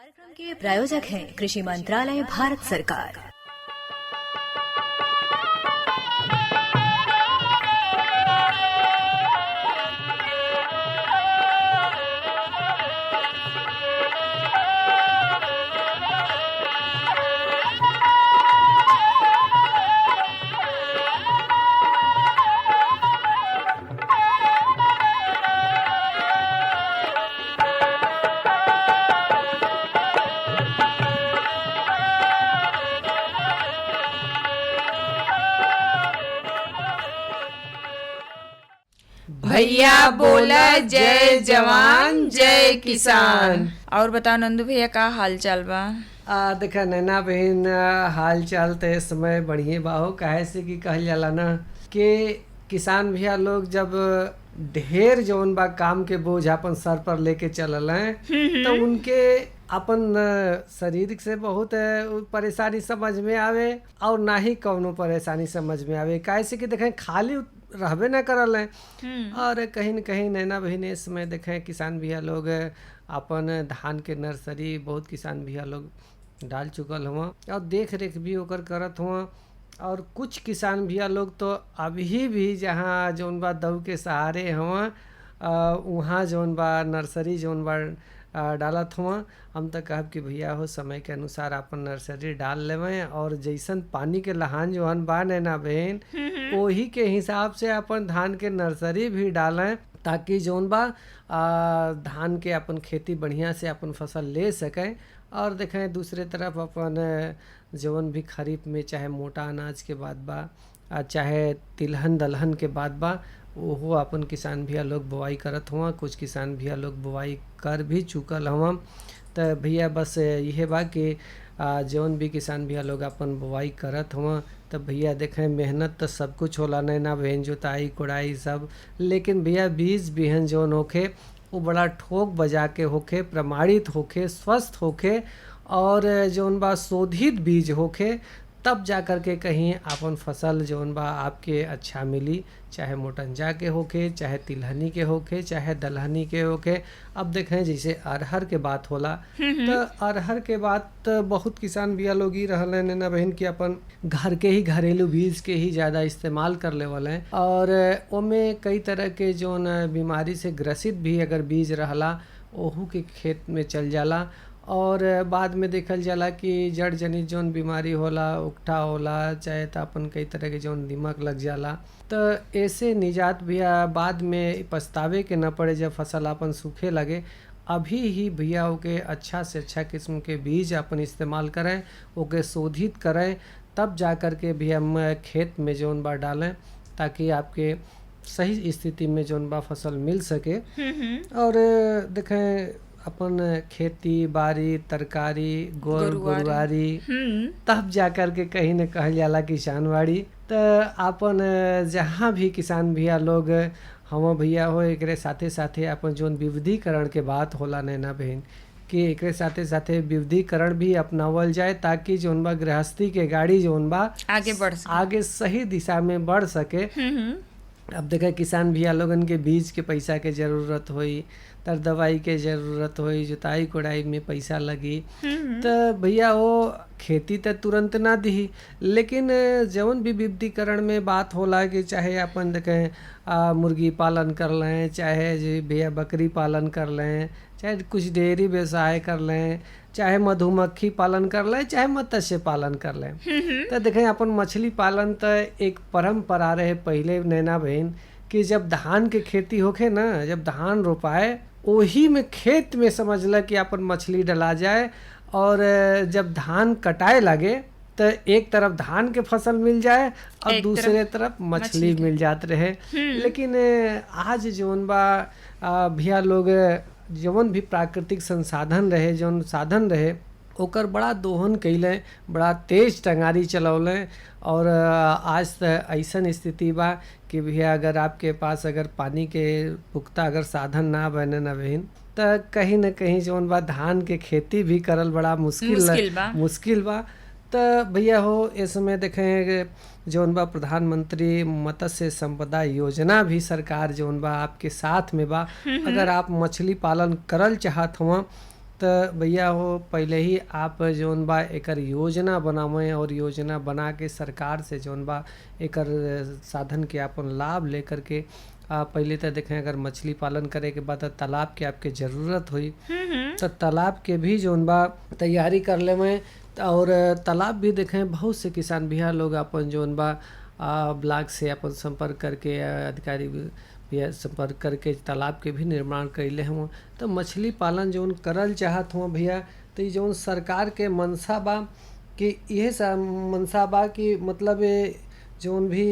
कार्यक्रम के प्रायोजक हैं कृषि मंत्रालय भारत सरकार। भैया बोला जय जवान जय किसान। और बताओ नंदू भैया का हाल चाल बा? देखा नैना बहन, हाल चाल तो इस समय बढ़िया बाहो। काहे से कि कहल जाला ना कि किसान भैया लोग जब ढेर जौन बा काम के बोझ अपन सर पर लेके चलल हैं तो उनके अपन शरीर से बहुत परेशानी समझ में आवे और ना ही कौनो परेशानी समझ में आवे। काहे से कि देखें खाली रहबे ना करल हैं और कहीं न कहीं नैना बहन इस समय देखें किसान भैया लोग अपन धान के नर्सरी बहुत किसान भैया लोग डाल चुकल हुआ और देख रेख भी ओकर करत हुआ। और कुछ किसान भैया लोग तो अभी भी जहाँ जौन बा दऊ के सहारे हुआ वहाँ जौन बा नर्सरी जौन बा डालत हुआ। हम तो कहब कि भैया हो समय के अनुसार अपन नर्सरी डाल लेवें और जैसन पानी के लहान जोहन बा नैना बहन वही के हिसाब से अपन धान के नर्सरी भी डालें ताकि जौन बा धान के अपन खेती बढ़िया से अपन फसल ले सकें। और देखें दूसरे तरफ अपन जौन भी खरीफ में चाहे मोटा अनाज के बाद बा चाहे तिलहन दलहन के बाद बा वो अपन किसान भैया लोग बुआई करत हुआ। कुछ किसान भैया लोग बुआई कर भी चुकल हुआ। तो भैया बस यह बा कि जौन भी किसान भैया लोग अपन बुआई करत हुआ तो भैया देखें मेहनत तो सब कुछ होला नैना बहन, जोताई कोड़ाई सब, लेकिन भैया बीज बिहन जौन होखे वो बड़ा ठोक बजा के होखे, प्रमाणित होखे, स्वस्थ होखे और जौन बा शोधित बीज होखे, तब जा कर के कहीं अपन फसल जौन बा आपके अच्छा मिली। चाहे मोटंजा के होखे, चाहे तिलहनी के होखे, चाहे दलहनी के होखे। अब देखें जैसे अरहर के बात होला तो अरहर के बात तो बहुत किसान भैया लोग ही रहल हैं नैना बहन कि अपन घर के ही घरेलू बीज के ही ज़्यादा इस्तेमाल कर लेवल हैं। और ओमे कई तरह के जौन बीमारी से ग्रसित भी अगर बीज रहला ओहू के खेत में चल जाला। और बाद में देखल जाला कि जड़ जनित जौन बीमारी होला, उकठा होला, चाहे तो अपन कई तरह के जौन दीमक लग जाला तो ऐसे निजात भैया बाद में पछतावे के न पड़े जब फसल अपन सूखे लगे। अभी ही भैया ओके अच्छा से अच्छा किस्म के बीज अपन इस्तेमाल करें, ओके शोधित करें, तब जा कर के भी हम खेत में जौन बा डालें ताकि आपके सही स्थिति में जौन बा फसल मिल सके। और देखें अपन खेती बाड़ी तरकारी गोरुआरी तब जा कर के कहीं न कहल जाला किसानवाड़ी। तो अपन जहाँ भी किसान भैया लोग हम भैया हो एकरे साथे साथे अपन जौन विविधीकरण के बात होला नैना बहन कि एकरे साथे साथे विविधीकरण भी अपनावल जाए ताकि जौन बा गृहस्थी के गाड़ी जौन बा आगे सही दिशा में बढ़ सके। अब देखें किसान भैया लोगन के बीज के पैसा के जरूरत होई, तर दवाई के जरूरत होई, जुताई कोड़ाई में पैसा लगी तो भैया वो खेती तो तुरंत ना दी। लेकिन जौन भी विविधीकरण में बात होला कि चाहे अपन देखें मुर्गी पालन कर लें, चाहे जी भैया बकरी पालन कर लें, चाहे कुछ डेयरी व्यवसाय कर लें, चाहे मधुमक्खी पालन कर लें, चाहे मत्स्य पालन कर लें। तो देखें अपन मछली पालन तो एक परंपरा रहे पहले नैना बहन कि जब धान के खेती होखे ना, जब धान रोपाए वही में खेत में समझ ल कि अपन मछली डला जाए और जब धान कटाए लगे तो एक तरफ धान के फसल मिल जाए और दूसरे तरफ मछली मिल जात रहे। लेकिन आज जौन बा भैया लोग जौन भी प्राकृतिक संसाधन रहे, जौन साधन रहे ओकर बड़ा दोहन कैलें, बड़ा तेज टंगारी चलौलें। और आज तो ऐसन स्थिति बा कि भैया अगर आपके पास अगर पानी के पुख्ता अगर साधन ना बने न बहन तो कहीं न कहीं जौन बा धान के खेती भी करल बड़ा मुश्किल बा। तो भैया हो इस समय देखें जौन बा प्रधानमंत्री मत्स्य संपदा योजना भी सरकार जौन बा आपके साथ में बा। अगर आप मछली पालन करल चाहत हुआ तो भैया हो पहले ही आप जौन बा एकर योजना बनावें और योजना बना के सरकार से जौन बा एकर साधन के अपन लाभ लेकर के पहले तो देखें अगर मछली पालन करे के बाद तालाब के आपके ज़रूरत हुई तो तालाब के भी जौन बा तैयारी कर लेवें। और तालाब भी देखें बहुत से किसान भैया लोग अपन जौन बा ब्लॉक से अपन संपर्क करके अधिकारी भी संपर्क करके तालाब के भी निर्माण कैले हुआ। तो मछली पालन जौन करल चाहत हुआ भैया तो ये जौन सरकार के मनसा बा कि यह मनसा बा कि मतलब जौन भी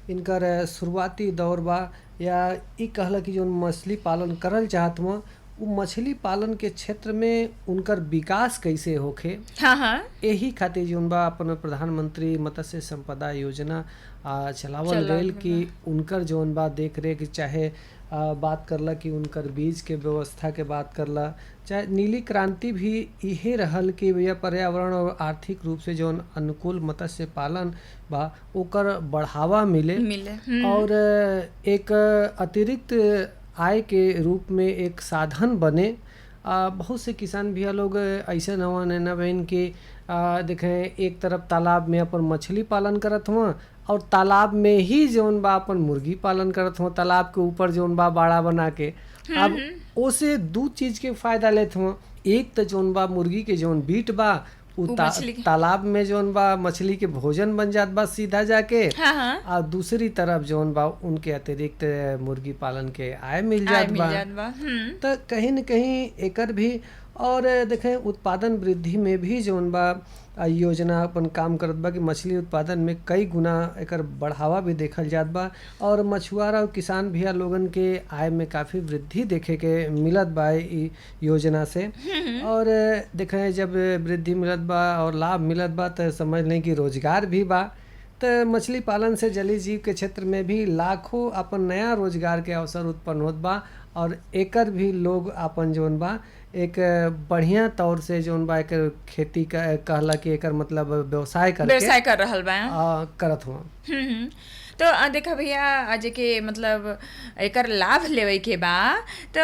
इनकर शुरुआती दौर बा या ई कहला कि जौन मछली पालन करल चाहत हुआ वो मछली पालन के क्षेत्र में उनकर विकास कैसे होखे। हाँ यही खातिर जौन बा अपन प्रधानमंत्री मत्स्य संपदा योजना चलावल गईल कि उनकर जौन बा देख रेख चाहे बात करला कि उनकर बीज के व्यवस्था के बात करला चाहे नीली क्रांति भी यही रहल कि भैया पर्यावरण और आर्थिक रूप से जौन अनुकूल मत्स्य पालन बा ओकर बढ़ावा मिले और एक अतिरिक्त आय के रूप में एक साधन बने। बहुत से किसान भैया लोग ऐसे नवा नैना बहन के देखें एक तरफ तालाब में अपन मछली पालन करत हुआ और तालाब में ही जौन बा अपन मुर्गी पालन करत हुआ तालाब के ऊपर जौन बा बाड़ा बना के। अब ओसे दू चीज के फायदा लेत हुआ। एक तो जौन बा मुर्गी के जौन बीट बा तालाब में जौन बा मछली के भोजन बन जात बा सीधा जाके। और दूसरी तरफ जौन बा उनके अतिरिक्त मुर्गी पालन के आय मिल जात बा। तो कहीं न कहीं एकर भी और देखें उत्पादन वृद्धि में भी जौन बा योजना अपन काम करत बा कि मछली उत्पादन में कई गुना एकर बढ़ावा भी देखल जात बा और मछुआरा और किसान भैया लोगन के आय में काफ़ी वृद्धि देखे के मिलत बा ई योजना से। और देखें जब वृद्धि मिलत बा और लाभ मिलत बा तो समझ लें कि रोजगार भी बा। तो मछली पालन से जलीय जीव के क्षेत्र में भी लाखों अपन नया रोजगार के अवसर उत्पन्न होत बा और एकर भी लोग अपन जौन बा एक बढ़िया तौर से जौन बा एकर खेती का कहला कि एकर मतलब व्यवसाय कर रहल बा करत हुआ। तो देखा भैया आज के मतलब एकर लाभ लेवे के बा तो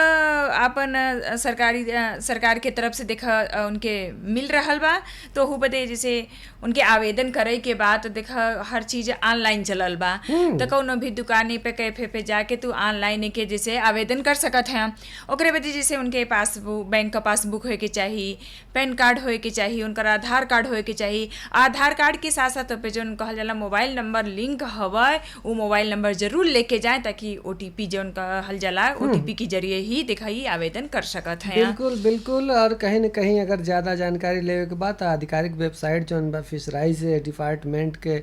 अपन सरकार के तरफ से देखा उनके मिल रहल बा। तो हु बदे जैसे उनके आवेदन करे के बाद तो देखा हर चीज ऑनलाइन चलल बा। तो कौनो भी दुकाने पे कैफे पे जाके तू ऑनलाइन के जैसे आवेदन कर सकत है। ओकरे बदे जैसे उनके पासबुक बैंक का पासबुक होए के चाहिए, पैन कार्ड होए के चाहिए, उनका आधार कार्ड होए के चाहिए। आधार कार्ड के साथ साथ पे जो कहल जाला मोबाइल नंबर लिंक हवा वो मोबाइल नंबर जरूर लेके जाए ताकि ओटीपी जो कहल जाला ओटीपी के जरिए ही दिखाई आवेदन कर सकत है। बिल्कुल बिल्कुल। और कहीं न कहीं अगर ज़्यादा जानकारी लेवे के बाद आधिकारिक वेबसाइट जो फिशराइज डिपार्टमेंट के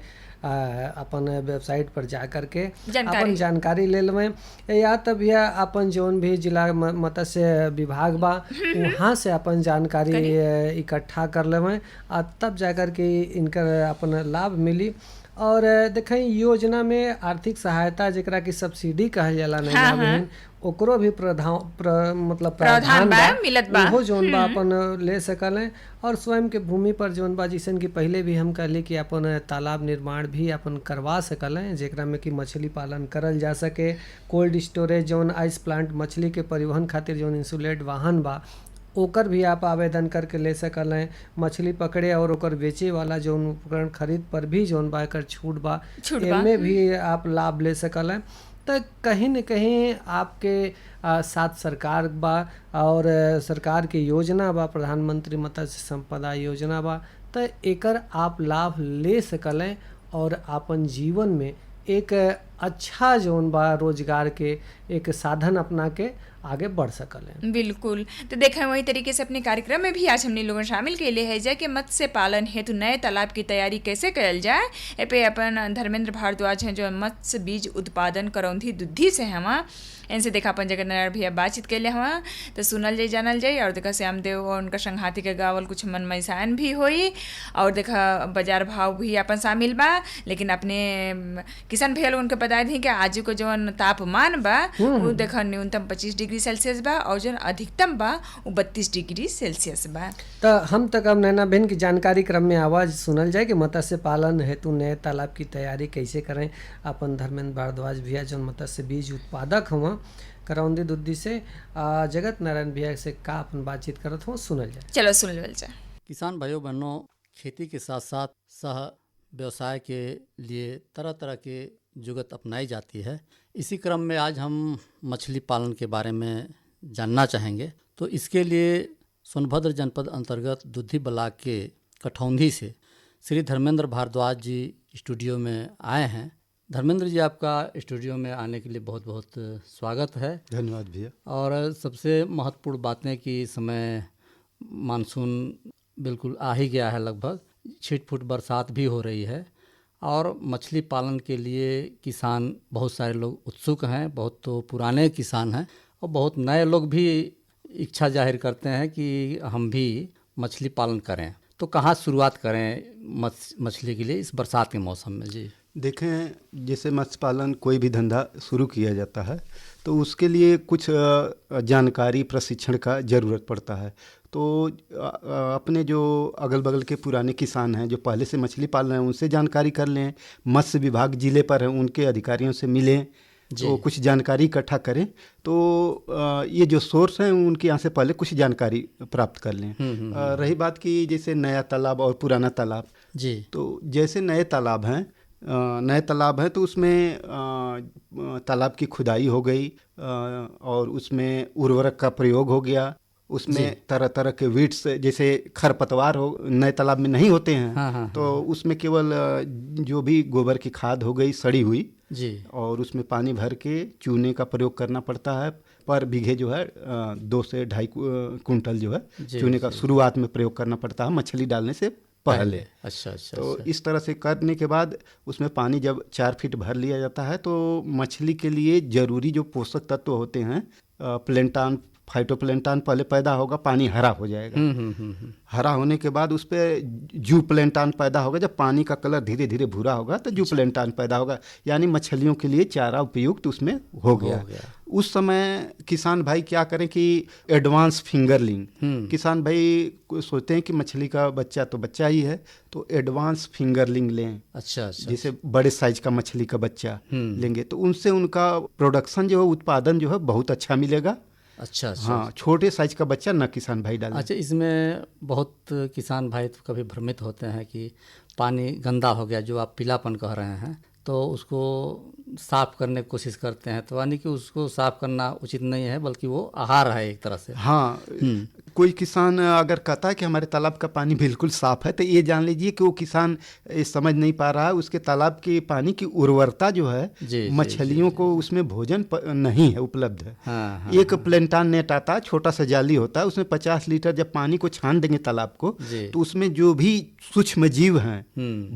अपन वेबसाइट पर जा करके अपन जानकारी ले लेवें या तब या अपन जौन भी जिला मत्स्य विभाग बा वहाँ से अपन जानकारी इकट्ठा कर लेवें और तब जा कर के इनकर अपन लाभ मिली। और देखें योजना में आर्थिक सहायता जेकरा की सब्सिडी कहल जाला नैना बहन ओकरो भी मतलब प्रावधान बा ओहो जौन बा अपन ले सकल है। और स्वयं के भूमि पर जौन बा जिसन की पहले भी हम कहले कि अपन तालाब निर्माण भी अपन करवा सकल है जेकरा में कि मछली पालन करल जा सके। कोल्ड स्टोरेज जौन आइस प्लांट मछली के परिवहन खातिर जौन इंसुलेट वाहन बा ओकर भी आप आवेदन करके ले सकल हैं। मछली पकड़े और ओकर बेचे वाला जौन उपकरण खरीद पर भी जौन बा एकर छूट बा एमे भी आप लाभ ले सकल हैं। तो कहीं न कहीं आपके साथ सरकार बा और सरकार की योजना बा प्रधानमंत्री मत्स्य संपदा योजना बा तो एकर आप लाभ ले सकल हैं और अपन जीवन में एक अच्छा जौन बा रोजगार के एक साधन अपना के आगे बढ़ सकल है। बिल्कुल। तो देखें वही तरीके से अपने कार्यक्रम में भी आज हमने लोगों शामिल के लिए है जा कि मत्स्य पालन हेतु नए तालाब की तैयारी कैसे कल जाए। ए पे अपन धर्मेंद्र भारद्वाज हैं जो मत्स्य बीज उत्पादन करौंधी दुद्धि से हवा इनसे देखा अपन जगह नारायण भैया बातचीत के लिए हवा तो सुनल जाए जानल जाए। और देखा श्यामदेव और उनका संघाती के गावल कुछ मन मैसान भी होई और देखा बाजार भाव भी अपन शामिल बा। लेकिन अपने किसान भैया लोग उनके बता दी कि आज को जो तापमान बा वो देखा न्यूनतम 25 डिग्री सेल्सियस बा और जो अधिकतम बा वो 32 डिग्री सेल्सियस बा। तो हम तक अब नैना बहन की जानकारी क्रम में आवाज सुनल जाए कि मत्स्य पालन हेतु नए तालाब की तैयारी कैसे करें। अपन धर्मेंद्र भारद्वाज भैया जो मत्स्य बीज उत्पादक हुआ करौंदी दुद्दी से जगत नारायण भैया से का अपन बातचीत करत हो, सुनल जाए। चलो सुन लेवल जा। किसान भाइयों बहनों, खेती के साथ साथ सह व्यवसाय के लिए तरह तरह के जुगत अपनाई जाती है। इसी क्रम में आज हम मछली पालन के बारे में जानना चाहेंगे। तो इसके लिए सोनभद्र जनपद अंतर्गत दुद्धी ब्लॉक के कठौंधी से श्री धर्मेंद्र भारद्वाज जी स्टूडियो में आए हैं। धर्मेंद्र जी, आपका स्टूडियो में आने के लिए बहुत बहुत स्वागत है। धन्यवाद भैया। और सबसे महत्वपूर्ण बातें कि इस समय मानसून बिल्कुल आ ही गया है, लगभग छिट-फुट बरसात भी हो रही है और मछली पालन के लिए किसान बहुत सारे लोग उत्सुक हैं। बहुत तो पुराने किसान हैं और बहुत नए लोग भी इच्छा जाहिर करते हैं कि हम भी मछली पालन करें। तो कहाँ शुरुआत करें मछली के लिए इस बरसात के मौसम में? जी देखें, जैसे मत्स्य पालन कोई भी धंधा शुरू किया जाता है तो उसके लिए कुछ जानकारी प्रशिक्षण का ज़रूरत पड़ता है। तो अपने जो अगल बगल के पुराने किसान हैं जो पहले से मछली पाल रहे हैं उनसे जानकारी कर लें। मत्स्य विभाग जिले पर है उनके अधिकारियों से मिलें, तो कुछ जानकारी इकट्ठा करें। तो ये जो सोर्स हैं उनके यहाँ से पहले कुछ जानकारी प्राप्त कर लें। रही बात की जैसे नया तालाब और पुराना तालाब, जी, तो जैसे नए तालाब हैं तो उसमें तालाब की खुदाई हो गई और उसमें उर्वरक का प्रयोग हो गया। उसमें तरह तरह के वीड्स जैसे खरपतवार हो नए तालाब में नहीं होते हैं। हाँ, तो उसमें केवल जो भी गोबर की खाद हो गई सड़ी हुई जी, और उसमें पानी भर के चूने का प्रयोग करना पड़ता है। पर बीघे जो है 2 से 2.5 कुंटल जो है चूने का शुरुआत में प्रयोग करना पड़ता है मछली डालने से पहले। अच्छा। तो इस तरह से करने के बाद उसमें पानी जब 4 फीट भर लिया जाता है तो मछली के लिए जरूरी जो पोषक तत्व होते हैं प्लेंटान, फाइटोप्लेंटान पहले पैदा होगा, पानी हरा हो जाएगा। हरा होने के बाद उस पर जू प्लेंटान पैदा होगा। जब पानी का कलर धीरे धीरे भूरा होगा तो जू प्लेंटान पैदा होगा, यानी मछलियों के लिए चारा उपयुक्त उसमें हो गया। उस समय किसान भाई क्या करें कि एडवांस फिंगरलिंग, किसान भाई सोचते हैं कि मछली का बच्चा तो बच्चा ही है तो एडवांस फिंगरलिंग लें। अच्छा। जैसे बड़े साइज का मछली का बच्चा लेंगे तो उनसे उनका प्रोडक्शन जो है, उत्पादन जो है बहुत अच्छा मिलेगा। अच्छा। हाँ, छोटे साइज का बच्चा न किसान भाई डालें। अच्छा, इसमें बहुत किसान भाई तो कभी भ्रमित होते हैं कि पानी गंदा हो गया, जो आप पीलापन कह रहे हैं, तो उसको साफ करने की कोशिश करते हैं। तो यानी कि उसको साफ करना उचित नहीं है, बल्कि वो आहार है एक तरह से। हाँ, कोई किसान अगर कहता है कि हमारे तालाब का पानी बिल्कुल साफ है तो ये जान लीजिए कि वो किसान समझ नहीं पा रहा है उसके तालाब के पानी की उर्वरता जो है मछलियों को उसमें भोजन नहीं है उपलब्ध है। हाँ, एक प्लेंटान नेट आता है, छोटा सा जाली होता है, उसमें 50 लीटर जब पानी को छान देंगे तालाब को तो उसमें जो भी सूक्ष्म जीव हैं,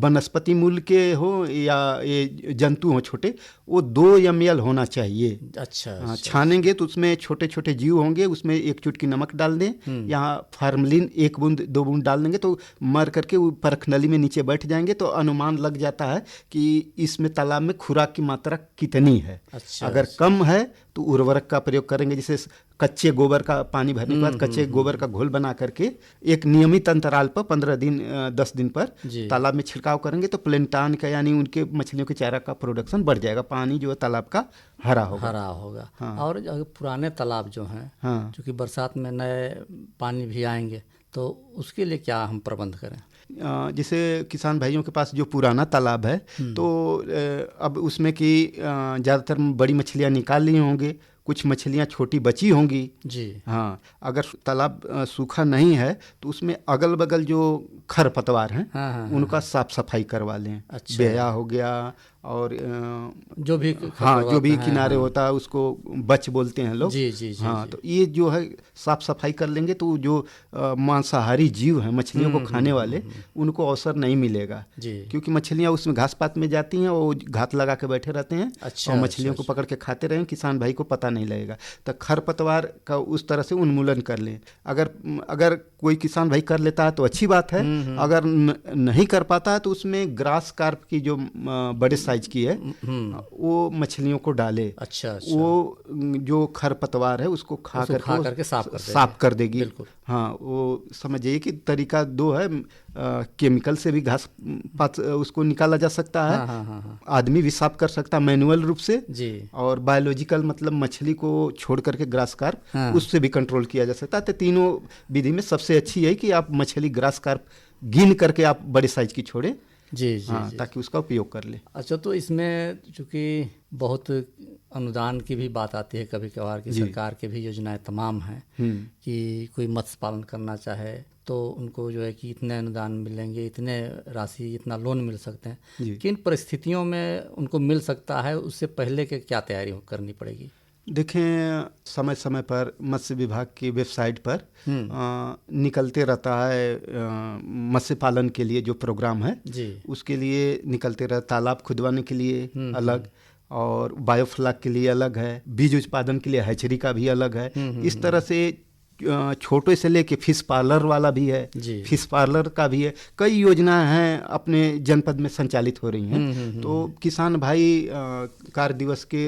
वनस्पति मूल के हो या ये जंतु हो छोटे, वो 2 ml होना चाहिए। अच्छा। छानेंगे तो उसमें छोटे छोटे जीव होंगे, उसमें 1 चुटकी नमक डाल दें, यहाँ फार्मलिन 1 बूंद 2 बूंद डाल देंगे तो मर करके वो परख नली में नीचे बैठ जाएंगे। तो अनुमान लग जाता है कि इसमें तालाब में खुराक की मात्रा कितनी है। अच्छा, अगर कम है तो उर्वरक का प्रयोग करेंगे। जैसे कच्चे गोबर का पानी भरने के बाद कच्चे गोबर का घोल बना करके एक नियमित अंतराल पर 15 दिन 10 दिन पर तालाब में छिड़काव करेंगे तो प्लेंटान का यानी उनके मछलियों के चारा का प्रोडक्शन बढ़ जाएगा। पानी जो है तालाब का हरा होगा। हाँ। और अगर पुराने तालाब जो हैं, हाँ, क्योंकि बरसात में नए पानी भी आएंगे, तो उसके लिए क्या हम प्रबंध करें? जैसे किसान भाइयों के पास जो पुराना तालाब है तो अब उसमें कि ज़्यादातर बड़ी मछलियाँ निकाल ली होंगे, कुछ मछलियाँ छोटी बची होंगी जी। हाँ, अगर तालाब सूखा नहीं है तो उसमें अगल बगल जो खरपतवार हैं उनका साफ सफाई करवा लें। अच्छा। बेया हो गया और जो भी किनारे होता है उसको बच बोलते हैं लोग। जी। हाँ, तो ये जो है साफ सफाई कर लेंगे तो जो मांसाहारी जीव हैं मछलियों को खाने वाले उनको अवसर नहीं मिलेगा जी। क्योंकि मछलियाँ उसमें घास पात में जाती हैं, वो घात लगा के बैठे रहते हैं। अच्छा, और मछलियों को पकड़ के खाते रहें, किसान भाई को पता नहीं लगेगा। तो खरपतवार का उस तरह से उन्मूलन कर लें। अगर कोई किसान भाई कर लेता है तो अच्छी बात है, अगर नहीं कर पाता है तो उसमें ग्रास कार्प की जो बड़े साइज की है, वो मछलियों को डाले। अच्छा अच्छा। वो जो खरपतवार है उसको खा करके साफ कर देगी। हाँ, वो समझिए कि तरीका दो है। केमिकल से भी घास पात उसको निकाला जा सकता है। हाँ। आदमी भी साफ कर सकता है मैनुअल रूप से जी। और बायोलॉजिकल मतलब मछली को छोड़ करके ग्रास कार्प, हाँ। उससे भी कंट्रोल किया जा सकता है। तो तीनों विधि में सबसे अच्छी है कि आप मछली ग्रास कार्प गिन करके आप बड़े साइज की छोड़े। जी जी, हाँ, जी। ताकि उसका उपयोग कर ले। अच्छा, तो इसमें चूँकि बहुत अनुदान की भी बात आती है कभी कभार की, सरकार के भी योजनाएं तमाम हैं कि कोई मत्स्य पालन करना चाहे तो उनको जो है कि इतने अनुदान मिलेंगे, इतने राशि, इतना लोन मिल सकते हैं। किन परिस्थितियों में उनको मिल सकता है, उससे पहले के क्या तैयारी करनी पड़ेगी? देखें, समय समय पर मत्स्य विभाग की वेबसाइट पर निकलते रहता है मत्स्य पालन के लिए जो प्रोग्राम है जी। उसके लिए निकलते रहता। तालाब खुदवाने के लिए अलग और बायोफ्लॉक के लिए अलग है, बीज उत्पादन के लिए हैचरी का भी अलग है। इस तरह से छोटे से लेके फिश पार्लर वाला भी है, फिश पार्लर का भी है। कई योजनाएं हैं अपने जनपद में संचालित हो रही हैं। तो किसान भाई कार्य दिवस के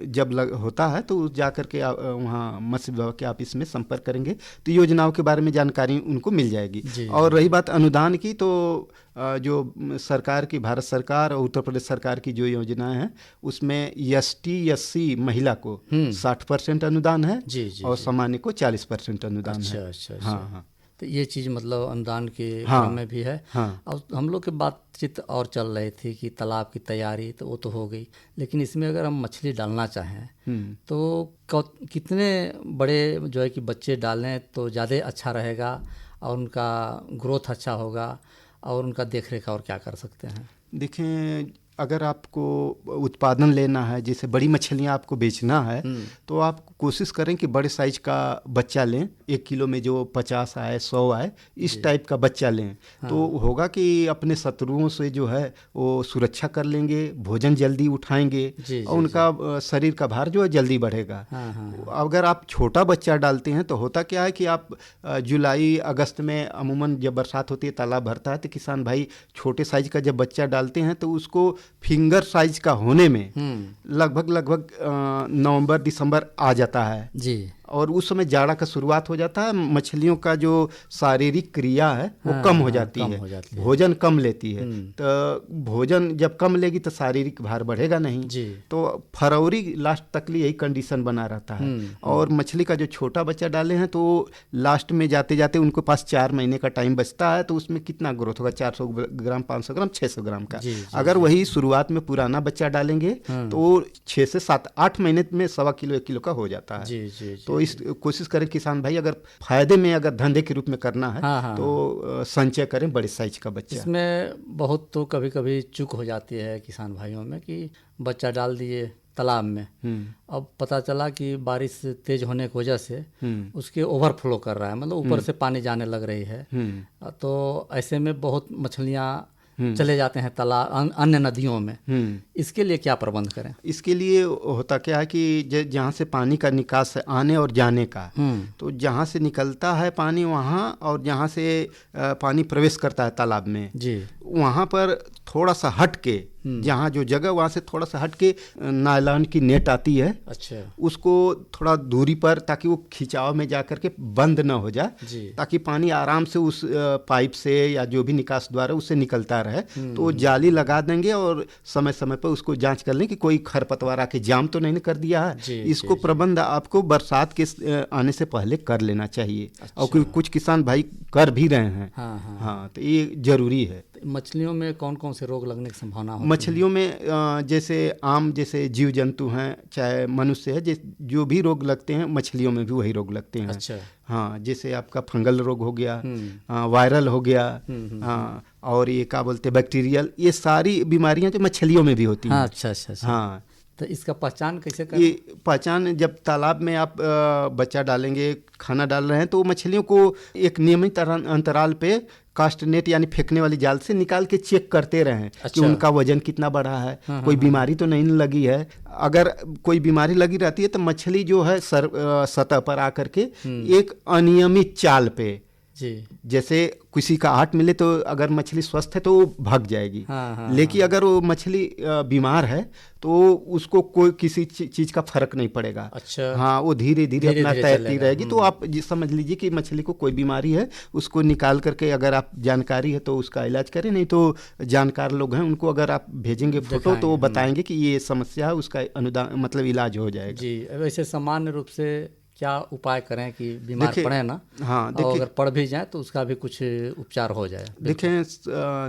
जब होता है तो जा करके वहाँ मत्स्य विभाग के ऑफिस में संपर्क करेंगे तो योजनाओं के बारे में जानकारी उनको मिल जाएगी। और रही बात अनुदान की, तो जो सरकार की, भारत सरकार और उत्तर प्रदेश सरकार की जो योजनाएं हैं उसमें ST/SC महिला को 60% अनुदान है और सामान्य को 40% अनुदान है। अच्छा। हाँ। तो ये चीज़ मतलब अनुदान के क्रम में भी है। और हम लोग की बातचीत और चल रही थी कि तालाब की तैयारी तो वो तो हो गई, लेकिन इसमें अगर हम मछली डालना चाहें तो कितने बड़े जो है कि बच्चे डालें तो ज़्यादा अच्छा रहेगा और उनका ग्रोथ अच्छा होगा और उनका देख रेख और क्या कर सकते हैं? देखें, अगर आपको उत्पादन लेना है, जैसे बड़ी मछलियाँ आपको बेचना है तो आप कोशिश करें कि बड़े साइज का बच्चा लें। 1 किलो में जो 50 आए, 100 आए, इस टाइप का बच्चा लें। तो होगा कि अपने शत्रुओं से जो है वो सुरक्षा कर लेंगे, भोजन जल्दी उठाएंगे और उनका शरीर का भार जो है जल्दी बढ़ेगा। अगर आप छोटा बच्चा डालते हैं तो होता क्या है कि आप जुलाई अगस्त में अमूमन जब बरसात होती है, तालाब भरता है, तो किसान भाई छोटे साइज का जब बच्चा डालते हैं तो उसको फिंगर साइज का होने में लगभग नवंबर दिसंबर आ जाता है जी। और उस समय जाड़ा का शुरुआत हो जाता है। मछलियों का जो शारीरिक क्रिया है वो कम हो जाती है, भोजन कम लेती है। तो भोजन जब कम लेगी तो शारीरिक भार बढ़ेगा नहीं जी। तो फरवरी लास्ट तक यही कंडीशन बना रहता है। और मछली का जो छोटा बच्चा डाले हैं तो लास्ट में जाते जाते उनके पास 4 महीने का टाइम बचता है, तो उसमें कितना ग्रोथ होगा? 400 ग्राम, 500 ग्राम, 600 ग्राम का। अगर वही शुरुआत में पुराना बच्चा डालेंगे तो 6 से 7-8 महीने में 1.25 किलो 1 किलो का हो जाता है। तो इस कोशिश करें किसान भाई, अगर फायदे में अगर धंधे के रूप में करना है तो संचय करें बड़े साइज का बच्चा। इसमें बहुत तो कभी कभी चूक हो जाती है किसान भाइयों में कि बच्चा डाल दिए तालाब में, अब पता चला कि बारिश तेज होने की वजह से उसके ओवरफ्लो कर रहा है, मतलब ऊपर से पानी जाने लग रही है। तो ऐसे में बहुत मछलियाँ चले जाते हैं तालाब, अन्य नदियों में। इसके लिए क्या प्रबंध करें? इसके लिए होता क्या है कि जहाँ से पानी का निकास है आने और जाने का, तो जहाँ से निकलता है पानी वहाँ और जहाँ से पानी प्रवेश करता है तालाब में जी, वहाँ पर थोड़ा सा हट के, जहाँ जो जगह वहाँ से थोड़ा सा हट के नायलॉन की नेट आती है। अच्छा। उसको थोड़ा दूरी पर, ताकि वो खिंचाव में जा करके बंद ना हो जाए, ताकि पानी आराम से उस पाइप से या जो भी निकास द्वारा उससे निकलता रहे। तो वो जाली लगा देंगे और समय समय पर उसको जांच कर लें कि कोई खरपतवार आके जाम तो नहीं कर दिया है। इसको प्रबंध आपको बरसात के आने से पहले कर लेना चाहिए। अच्छा। और कुछ किसान भाई कर भी रहे हैं। हाँ, तो ये जरूरी है। मछलियों में कौन कौन से रोग लगने की संभावना होती है? मछलियों में जैसे आम जैसे जीव जंतु हैं, चाहे मनुष्य है, जो भी रोग लगते हैं मछलियों में भी वही रोग लगते हैं। अच्छा। हाँ, जैसे आपका फंगल रोग हो गया, वायरल हो गया, हाँ, और ये क्या बोलते हैं बैक्टीरियल, ये सारी बीमारियां जो मछलियों में भी होती हैं। अच्छा। हाँ, तो इसका पहचान कैसे करें? ये पहचान, जब तालाब में आप बच्चा डालेंगे, खाना डाल रहे हैं, तो मछलियों को एक नियमित अंतराल पे कास्ट नेट यानी फेंकने वाली जाल से निकाल के चेक करते रहें। अच्छा। कि उनका वजन कितना बढ़ा है, कोई बीमारी तो नहीं लगी है। अगर कोई बीमारी लगी रहती है तो मछली जो है सतह पर आकर के एक अनियमित चाल पे जी। जैसे किसी का 8 मिले तो अगर मछली स्वस्थ है तो वो भाग जाएगी। हाँ, लेकिन अगर वो मछली बीमार है तो उसको कोई किसी चीज़ का फर्क नहीं पड़ेगा। अच्छा। हाँ, वो धीरे धीरे अपना धीरे तैरती चलेगा। रहेगी। तो आप समझ लीजिए कि मछली को कोई बीमारी है, उसको निकाल करके अगर आप जानकारी है तो उसका इलाज करें, नहीं तो जानकार लोग हैं उनको अगर आप भेजेंगे फोटो तो वो बताएंगे कि ये समस्या है, उसका अनुदान मतलब इलाज हो जाएगा। जी। वैसे सामान्य रूप से क्या उपाय करें कि बीमार पड़े ना? हाँ, और अगर पड़ भी जाए तो उसका भी कुछ उपचार हो जाए। देखें,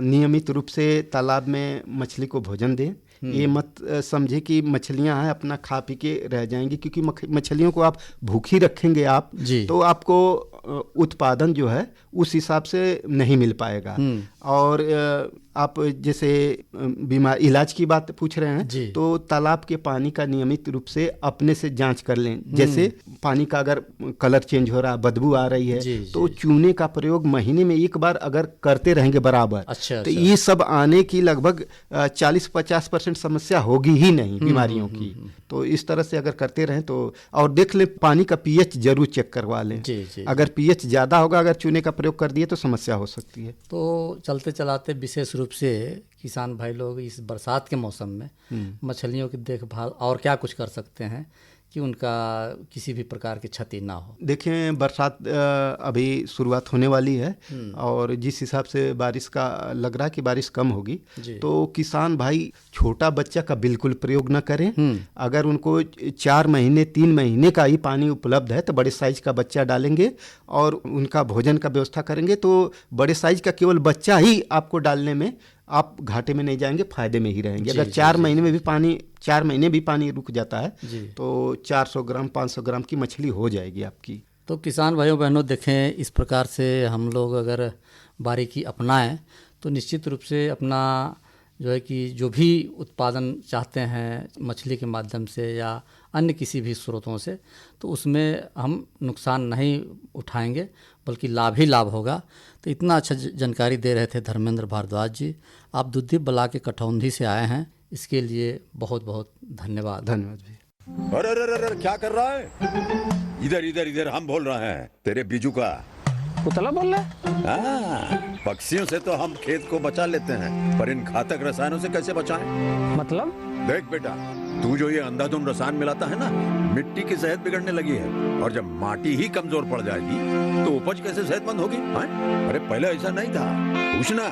नियमित रूप से तालाब में मछली को भोजन दें। ये मत समझे कि मछलियां हैं अपना खा पी के रह जाएंगी, क्योंकि मछलियों को आप भूखी रखेंगे आप तो आपको उत्पादन जो है उस हिसाब से नहीं मिल पाएगा। और आप जैसे बीमार इलाज की बात पूछ रहे हैं तो तालाब के पानी का नियमित रूप से अपने से जांच कर लें। जैसे पानी का अगर कलर चेंज हो रहा, बदबू आ रही है तो चूने का प्रयोग महीने में एक बार अगर करते रहेंगे बराबर, तो ये सब आने की लगभग 40-50% समस्या होगी ही नहीं बीमारियों की। तो इस तरह से अगर करते रहें तो, और देख ले पानी का पीएच जरूर चेक करवा लें। अगर पीएच ज़्यादा होगा, अगर चूने का प्रयोग कर दिए तो समस्या हो सकती है। तो चलते चलाते विशेष रूप से किसान भाई लोग इस बरसात के मौसम में मछलियों की देखभाल और क्या कुछ कर सकते हैं कि उनका किसी भी प्रकार की क्षति ना हो? देखें, बरसात अभी शुरुआत होने वाली है और जिस हिसाब से बारिश का लग रहा है कि बारिश कम होगी, तो किसान भाई छोटा बच्चा का बिल्कुल प्रयोग न करें। अगर उनको 4 महीने 3 महीने का ही पानी उपलब्ध है तो बड़े साइज का बच्चा डालेंगे और उनका भोजन का व्यवस्था करेंगे तो बड़े साइज का केवल बच्चा ही आपको डालने में आप घाटे में नहीं जाएंगे, फायदे में ही रहेंगे। अगर 4 महीने में भी 4 महीने भी पानी रुक जाता है तो 400 ग्राम 500 ग्राम की मछली हो जाएगी आपकी। तो किसान भाइयों बहनों, देखें इस प्रकार से हम लोग अगर बारीकी अपनाएं तो निश्चित रूप से अपना जो है कि जो भी उत्पादन चाहते हैं मछली के माध्यम से या अन्य किसी भी स्रोतों से, तो उसमें हम नुकसान नहीं उठाएंगे बल्कि लाभ ही लाभ होगा। तो इतना अच्छा जानकारी दे रहे थे धर्मेंद्र भारद्वाज जी। आप दुद्धी बला के कठौंधी से आए हैं, इसके लिए बहुत बहुत धन्यवाद। धन्यवाद जी। अरे क्या कर रहा है? इधर इधर इधर हम बोल रहे हैं तेरे बीजू का। पुतला बोल रहा है? पक्षियों से तो हम खेत को बचा लेते हैं, पर इन घातक रसायनों से कैसे बचाएं? मतलब? देख बेटा, तू जो ये अंधाधुंध रसायन मिलाता है ना, मिट्टी की सेहत बिगड़ने लगी है और जब माटी ही कमजोर पड़ जाएगी तो उपज कैसे सेहतमंद होगी? अरे पहले ऐसा नहीं था। पूछना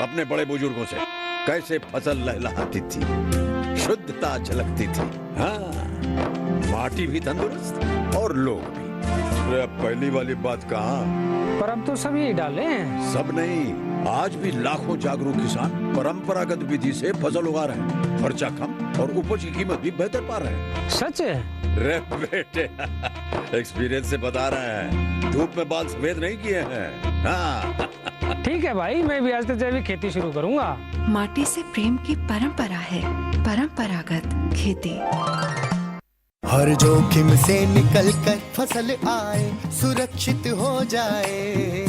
अपने बड़े बुजुर्गों से, कैसे फसल लहलहाती थी, शुद्धता झलकती थी। हाँ, माटी भी तंदुरुस्त और लोग भी। पहली वाली बात कहाँ? पर अब तो सब यही डाले हैं। सब नहीं, आज भी लाखों जागरूक किसान परंपरागत विधि से फसल उगा रहे हैं। खर्चा कम और उपज की कीमत भी बेहतर पा रहे हैं। सच है? रे बेटे, एक्सपीरियंस से बता रहे हैं, धूप में बाल सफेद नहीं किए हैं। हाँ। ठीक है भाई, मैं भी आज से जैविक खेती शुरू करूंगा। माटी से प्रेम की परंपरा है परंपरागत खेती। हर जोखिम से निकल कर फसल आए, सुरक्षित हो जाए।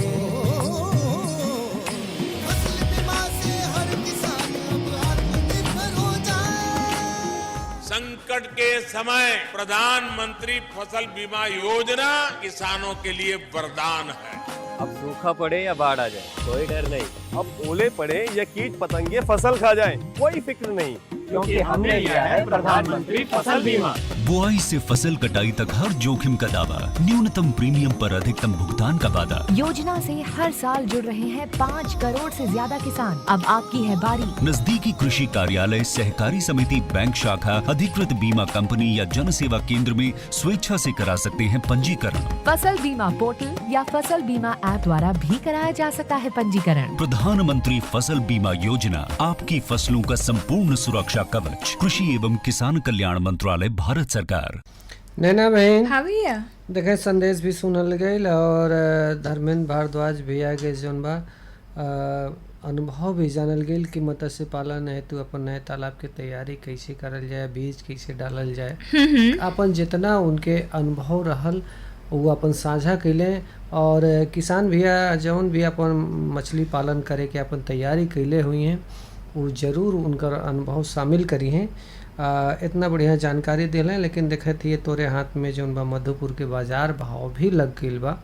फसल बीमा से हर किसान अब आत्मनिर्भर हो जाए। संकट के समय प्रधानमंत्री फसल बीमा योजना किसानों के लिए वरदान है। अब सूखा पड़े या बाढ़ आ जाए कोई डर नहीं, अब ओले पड़े या कीट पतंगे फसल खा जाए कोई फिक्र नहीं, क्योंकि हमने लिया है प्रधानमंत्री फसल बीमा। बुआई से फसल कटाई तक हर जोखिम का दावा, न्यूनतम प्रीमियम पर अधिकतम भुगतान का वादा। योजना से हर साल जुड़ रहे हैं 5 करोड़ से ज्यादा किसान। अब आपकी है बारी। नजदीकी कृषि कार्यालय, सहकारी समिति, बैंक शाखा, अधिकृत बीमा कंपनी या जन सेवा केंद्र में स्वेच्छा से करा सकते हैं पंजीकरण। फसल बीमा पोर्टल या फसल बीमा ऐप द्वारा भी कराया जा सकता है पंजीकरण। प्रधानमंत्री फसल बीमा योजना, आपकी फसलों का संपूर्ण सुरक्षा कवच। कृषि एवं किसान कल्याण मंत्रालय, भारत सरकार। नैना बहन, हाँ भैया, देखे संदेश भी सुनल गई और धर्मेंद्र भारद्वाज भैया के जौन बा अनुभव भी जानल गई कि मत्स्य पालन हेतु अपन नए तालाब के तैयारी कैसे करल जाए, बीज कैसे डालल जाए। अपन जितना उनके अनुभव रहल वो अपन साझा कैले और किसान भैया जौन भी अपन मछली पालन करे के अपन तैयारी कैले हुई हैं वो ज़रूर उनका अनुभव शामिल करी हैं। इतना बढ़िया जानकारी दिल है। लेकिन देखते ये तोरे हाथ में जो बा मधुपुर के बाजार भाव भी लग गई बा।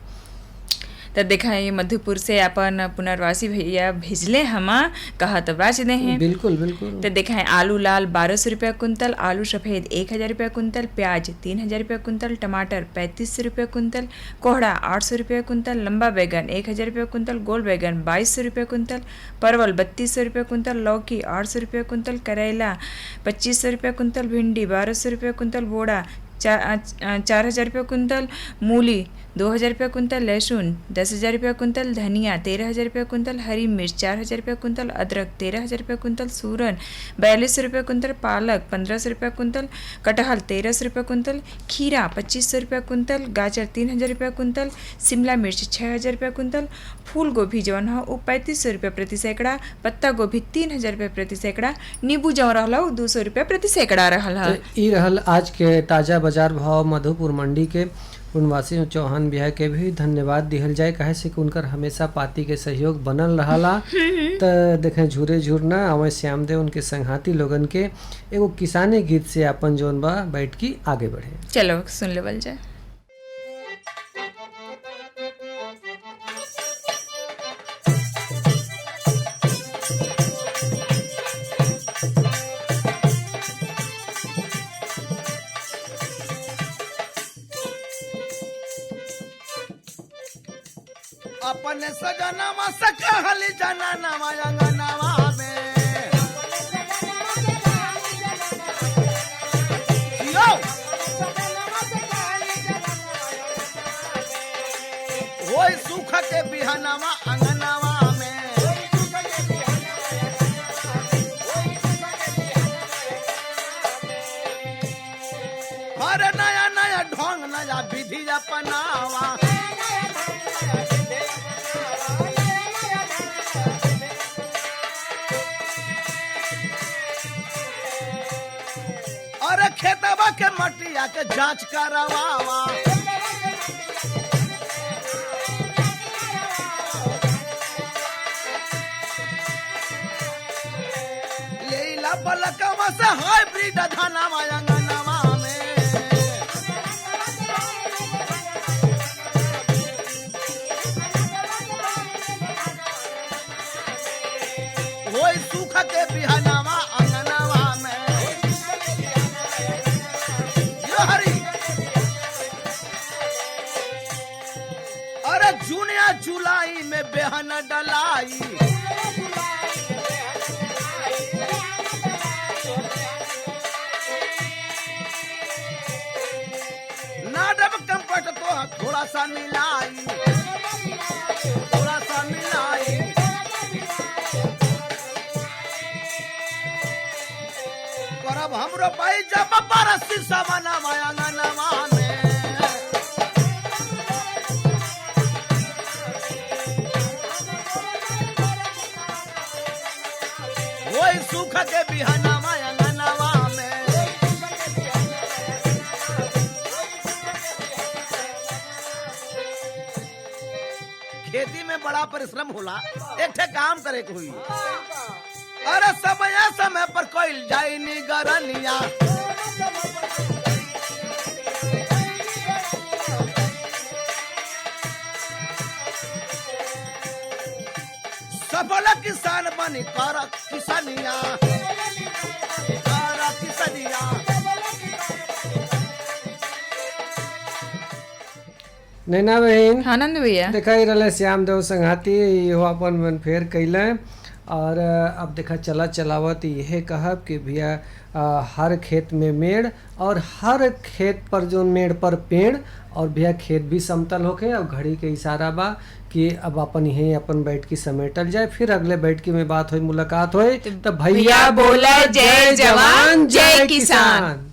तो देखा ये मधुपुर से अपन पुनर्वासी भैया भेजले हमा कहा तो बाच दे हैं। बिल्कुल बिल्कुल। तो देखा है आलू लाल 1200 रुपया कुंतल, आलू सफ़ेद 1000 रुपया कुंतल, प्याज 3000 रुपया कुंतल, टमाटर 3500 रुपया कुंतल, कोहड़ा 800 रुपया कुंतल, लंबा बैगन 1000 रुपया कुंतल, गोल बैगन 2200 रुपया कुंतल, परवल 3200 रुपया कुंतल, लौकी 800 रुपया कुंतल, करेला 2500 रुपया कुंतल, भिंडी 1200 रुपया कुंतल, बोड़ा 4000 रुपया कुंतल, मूली 2000 रुपया कुंतल, लहसुन 10,000 रुपया कुंतल, धनिया 13,000 रुपया कुंतल, हरी मिर्च 4,000 रुपया कुंतल, अदरक 13,000 रुपया कुंतल, सूरन 4200 रुपया कुंतल, पालक 1500 रुपया कुंतल, कटहल 1300 रुपया कुंतल, खीरा 2500 रुपया कुंतल, गाजर 3000 रुपया कुंतल, शिमला मिर्च 6000 रुपया कुंतल, फूल गोभी जौन है वो 3500 रुपया प्रति सैकड़ा, पत्ता गोभी 3000 रुपया प्रति सैकड़ा, नींबू जौन रहला वो 200 रुपया प्रति सैकड़ा रहल है। ई रहल आज के ताज़ा बाजार भाव मधुपुर मंडी के। पुनवासी चौहान बिहार के भी धन्यवाद दिहल जाए, कहे से कि उनकर हमेशा पार्टी के सहयोग बनल रहा। तो देखें झूरे झूरना अवय श्याम देव उनके संघाती लोगन के एगो किसानी गीत से अपन जोन बा बैठ की आगे बढ़े। चलो सुन लेवल जाए। अपने सजनवा से कहली जननवा अंगनवा में जियो होई सुख के बिहनवा अंगनवा में हर नया नया ढंग नया विधि अपनावा खेतवा के मटिया के जांच करवावा लेला बलकवा से हाइब्रिड धनवा अंगनवा में होई सुख के बिहनवा अंगनवा में। अरे जून या जुलाई में बेहन डलाई नाडब कंपट तो थोड़ा सा मिलाई थोड़ा सा मिलाई करब हमरो भाई जब बरसी सवना मायांगनवा में वही सुख के बिहनवा अंगनवा में। खेती में बड़ा परिश्रम होला, एक ठे काम करे के हुई। अरे समय समय पर कोई जाई निगरनिया सफल किसान बनी कर किसानिया कर किसानिया। नैना बहन आनंद भैया देखा ही रहा श्याम देव संघाती इहो अपन मन फेर कैले और अब देखा चला चलावत यह कहब कि भैया हर खेत में मेड़ और हर खेत पर जो मेड़ पर पेड़ और भैया खेत भी समतल होके और घड़ी के इशारा बा कि अब अपन यहीं अपन बैठ की समेटल जाए, फिर अगले बैठकी में बात हुई मुलाकात हुई। तो भैया बोला जय जवान जय किसान।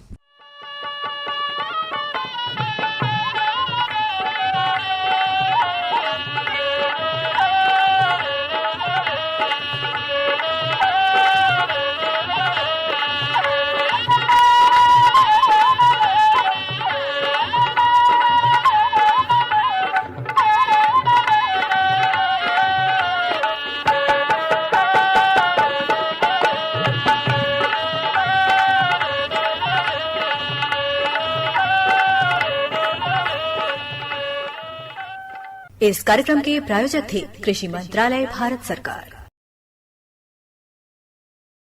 इस कार्यक्रम के प्रायोजक थे कृषि मंत्रालय, भारत सरकार।